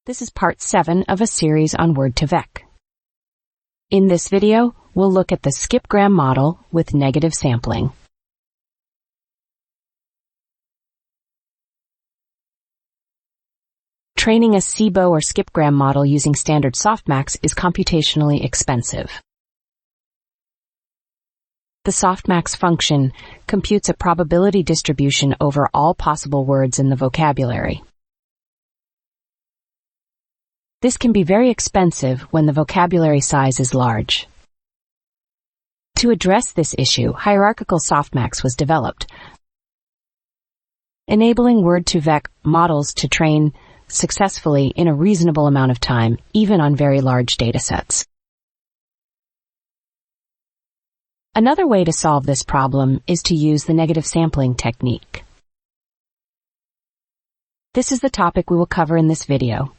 This is part 7 of a series on Word2Vec. In this video, we'll look at the SkipGram model with negative sampling. Training a CBOW or SkipGram model using standard Softmax is computationally expensive. The Softmax function computes a probability distribution over all possible words in the vocabulary. This can be very expensive when the vocabulary size is large. To address this issue, hierarchical Softmax was developed, enabling Word2Vec models to train successfully in a reasonable amount of time, even on very large datasets. Another way to solve this problem is to use the negative sampling technique. This is the topic we will cover in this video.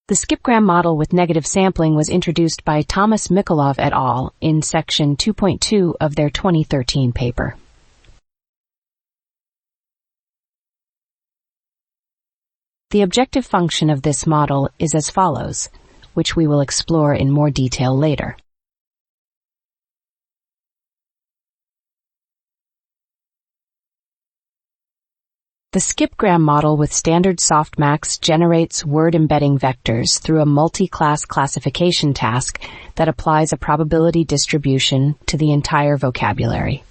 The SkipGram model with negative sampling was introduced by Thomas Mikolov et al. In section 2.2 of their 2013 paper. The objective function of this model is as follows, which we will explore in more detail later. The SkipGram model with standard Softmax generates word embedding vectors through a multi-class classification task that applies a probability distribution to the entire vocabulary.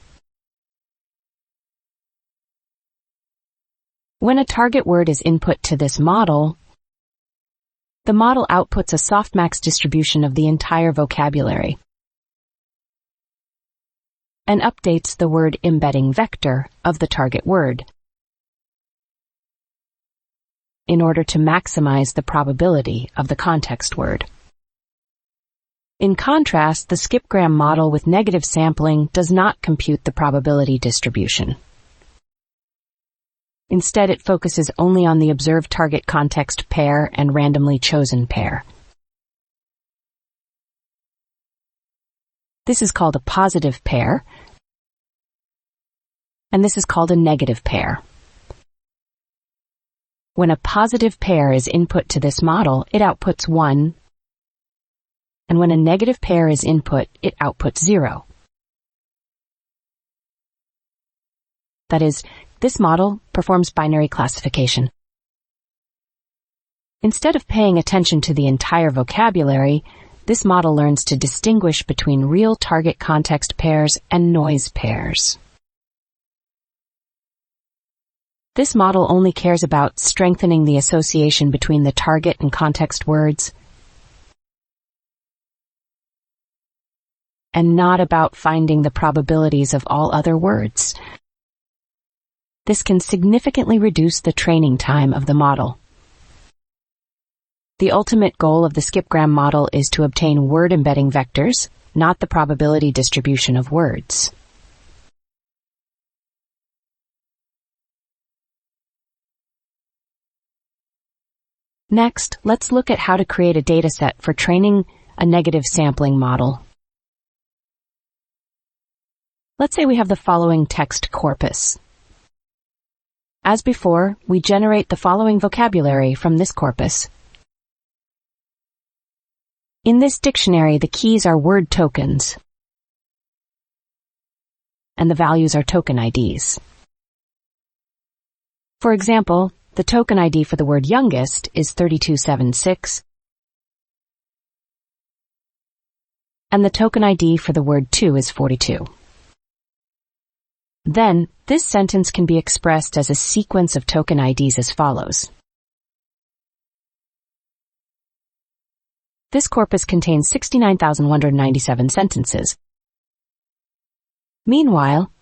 When a target word is input to this model, the model outputs a Softmax distribution of the entire vocabulary and updates the word embedding vector of the target word in order to maximize the probability of the context word. In contrast, the SkipGram model with negative sampling does not compute the probability distribution. Instead, it focuses only on the observed target context pair and randomly chosen pair. This is called a positive pair, and this is called a negative pair. When a positive pair is input to this model, it outputs 1, and when a negative pair is input, it outputs 0. That is, this model performs binary classification. Instead of paying attention to the entire vocabulary, this model learns to distinguish between real target context pairs and noise pairs. This model only cares about strengthening the association between the target and context words, and not about finding the probabilities of all other words. This can significantly reduce the training time of the model. The ultimate goal of the SkipGram model is to obtain word embedding vectors, not the probability distribution of words. Next, let's look at how to create a dataset for training a negative sampling model. Let's say we have the following text corpus. As before, we generate the following vocabulary from this corpus. In this dictionary, the keys are word tokens, and the values are token IDs. For example, the token ID for the word youngest is 3276, and the token ID for the word 2 is 42. Then, this sentence can be expressed as a sequence of token IDs as follows. This corpus contains 69,197 sentences. Meanwhile,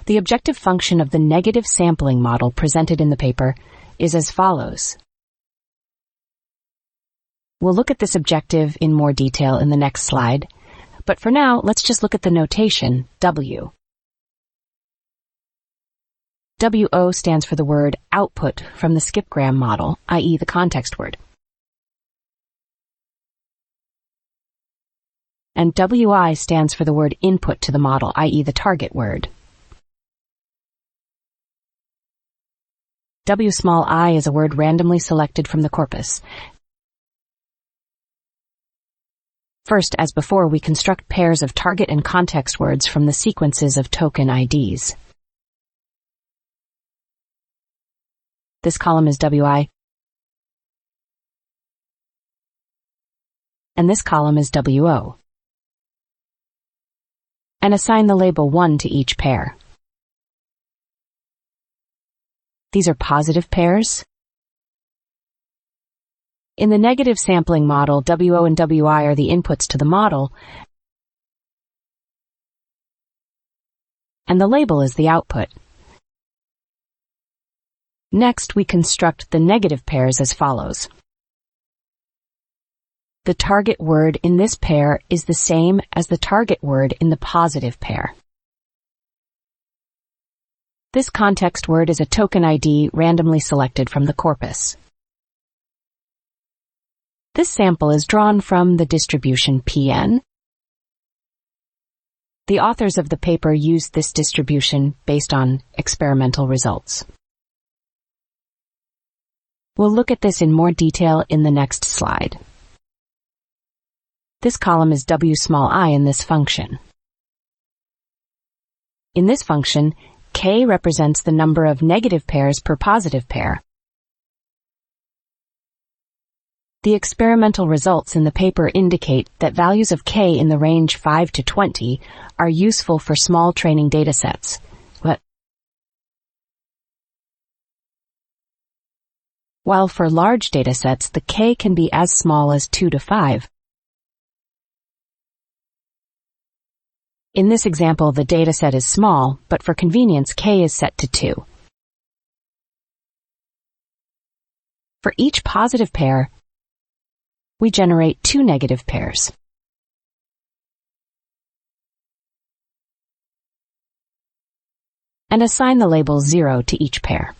the objective function of the negative sampling model presented in the paper is as follows. We'll look at this objective in more detail in the next slide, but for now, let's just look at the notation W. WO stands for the word output from the SkipGram model, i.e. the context word. And WI stands for the word input to the model, i.e. the target word. W small I is a word randomly selected from the corpus. First, as before, we construct pairs of target and context words from the sequences of token IDs. This column is WI, and this column is WO. And assign the label 1 to each pair. These are positive pairs. In the negative sampling model, WO and WI are the inputs to the model, and the label is the output. Next, we construct the negative pairs as follows. The target word in this pair is the same as the target word in the positive pair. This context word is a token ID randomly selected from the corpus. This sample is drawn from the distribution PN. The authors of the paper used this distribution based on experimental results. We'll look at this in more detail in the next slide. This column is W small I in this function. In this function, K represents the number of negative pairs per positive pair. The experimental results in the paper indicate that values of K in the range 5 to 20 are useful for small training datasets. While for large datasets, the K can be as small as 2 to 5. In this example, the dataset is small, but for convenience, K is set to 2. For each positive pair, we generate 2 negative pairs. And assign the label 0 to each pair.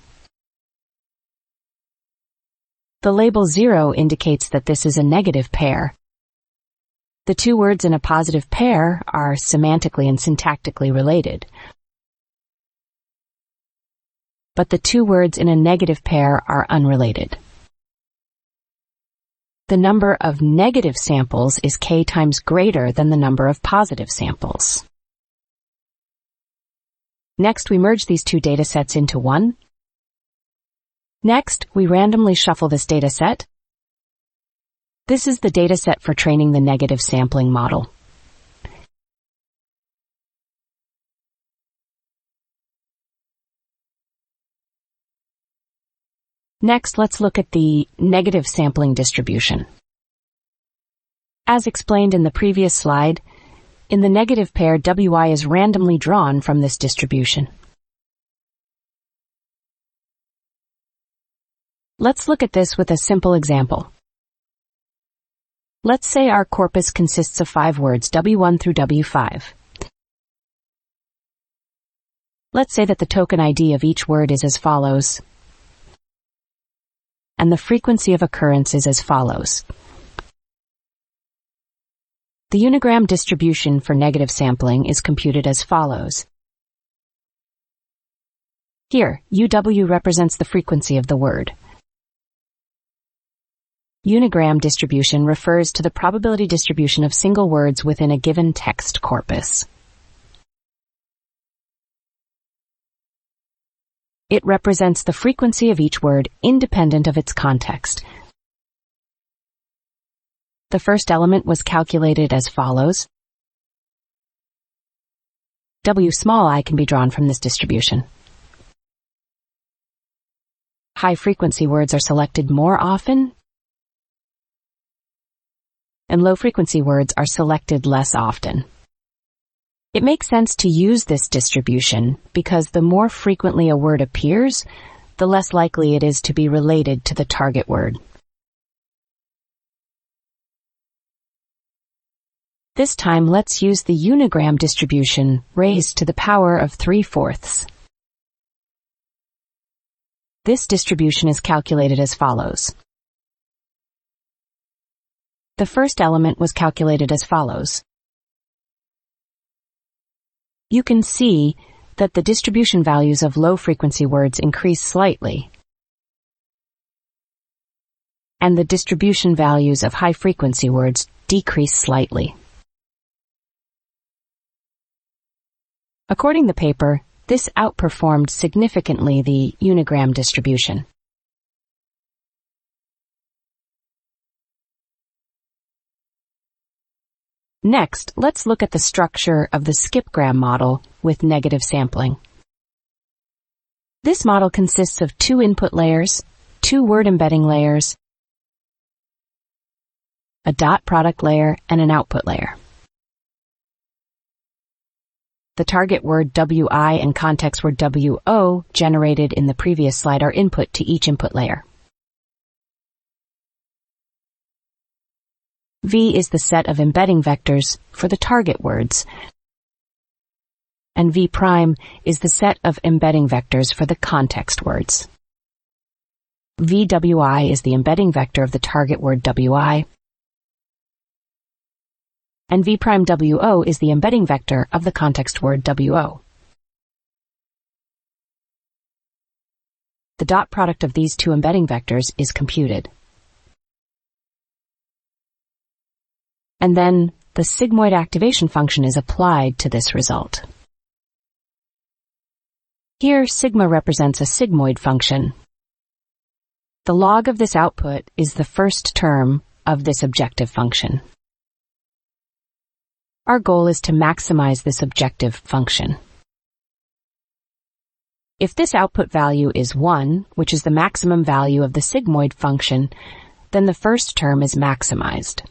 The label 0 indicates that this is a negative pair. The 2 words in a positive pair are semantically and syntactically related. But the 2 words in a negative pair are unrelated. The number of negative samples is K times greater than the number of positive samples. Next, we merge these 2 datasets into one. Next, we randomly shuffle this dataset. This is the dataset for training the negative sampling model. Next, let's look at the negative sampling distribution. As explained in the previous slide, in the negative pair, WI is randomly drawn from this distribution. Let's look at this with a simple example. Let's say our corpus consists of 5 words, W1 through W5. Let's say that the token ID of each word is as follows, and the frequency of occurrence is as follows. The unigram distribution for negative sampling is computed as follows. Here, UW represents the frequency of the word. Unigram distribution refers to the probability distribution of single words within a given text corpus. It represents the frequency of each word independent of its context. The first element was calculated as follows. W small I can be drawn from this distribution. High-frequency words are selected more often, and low-frequency words are selected less often. It makes sense to use this distribution because the more frequently a word appears, the less likely it is to be related to the target word. This time, let's use the unigram distribution raised to the power of 3/4. This distribution is calculated as follows. The first element was calculated as follows. You can see that the distribution values of low-frequency words increase slightly, and the distribution values of high-frequency words decrease slightly. According to the paper, this outperformed significantly the unigram distribution. Next, let's look at the structure of the SkipGram model with negative sampling. This model consists of 2 input layers, 2 word embedding layers, a dot product layer, and an output layer. The target word WI and context word WO generated in the previous slide are input to each input layer. V is the set of embedding vectors for the target words, and V' is the set of embedding vectors for the context words. VWI is the embedding vector of the target word WI, and V'WO is the embedding vector of the context word WO. The dot product of these 2 embedding vectors is computed. And then the sigmoid activation function is applied to this result. Here, sigma represents a sigmoid function. The log of this output is the first term of this objective function. Our goal is to maximize this objective function. If this output value is 1, which is the maximum value of the sigmoid function, then the first term is maximized.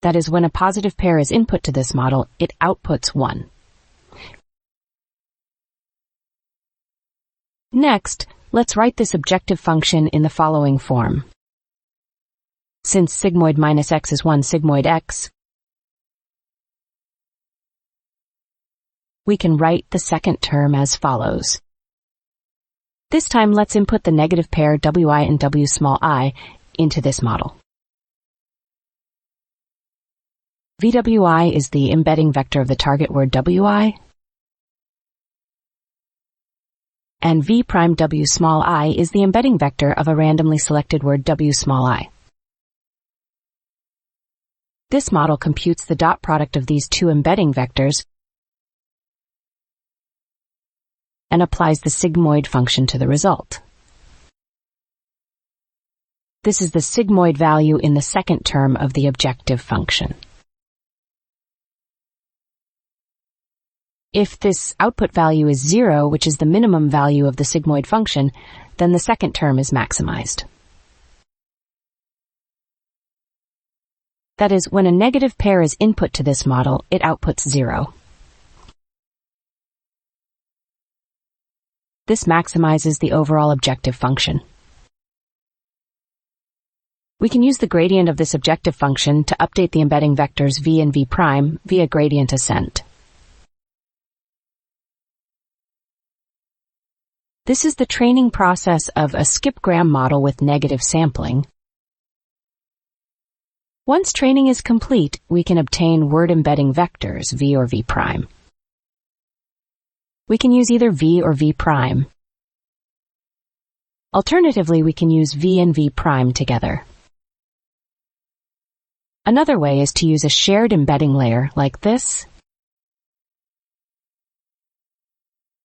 That is, when a positive pair is input to this model, it outputs 1. Next, let's write this objective function in the following form. Since sigmoid minus x is 1 sigmoid x, we can write the second term as follows. This time, let's input the negative pair wi and w small I into this model. VWI is the embedding vector of the target word WI, and V'W small I is the embedding vector of a randomly selected word W small I. This model computes the dot product of these 2 embedding vectors and applies the sigmoid function to the result. This is the sigmoid value in the second term of the objective function. If this output value is 0, which is the minimum value of the sigmoid function, then the second term is maximized. That is, when a negative pair is input to this model, it outputs 0. This maximizes the overall objective function. We can use the gradient of this objective function to update the embedding vectors v and v' via gradient ascent. This is the training process of a SkipGram model with negative sampling. Once training is complete, we can obtain word embedding vectors, v or v'. We can use either v or v'. Alternatively, we can use v and v' together. Another way is to use a shared embedding layer like this.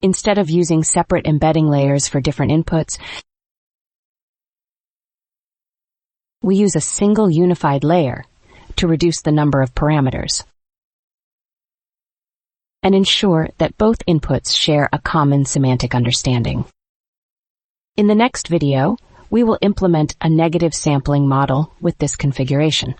Instead of using separate embedding layers for different inputs, we use a single unified layer to reduce the number of parameters and ensure that both inputs share a common semantic understanding. In the next video, we will implement a negative sampling model with this configuration.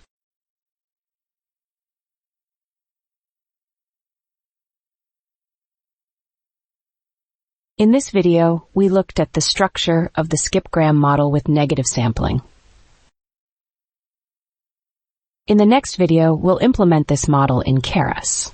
In this video, we looked at the structure of the SkipGram model with negative sampling. In the next video, we'll implement this model in Keras.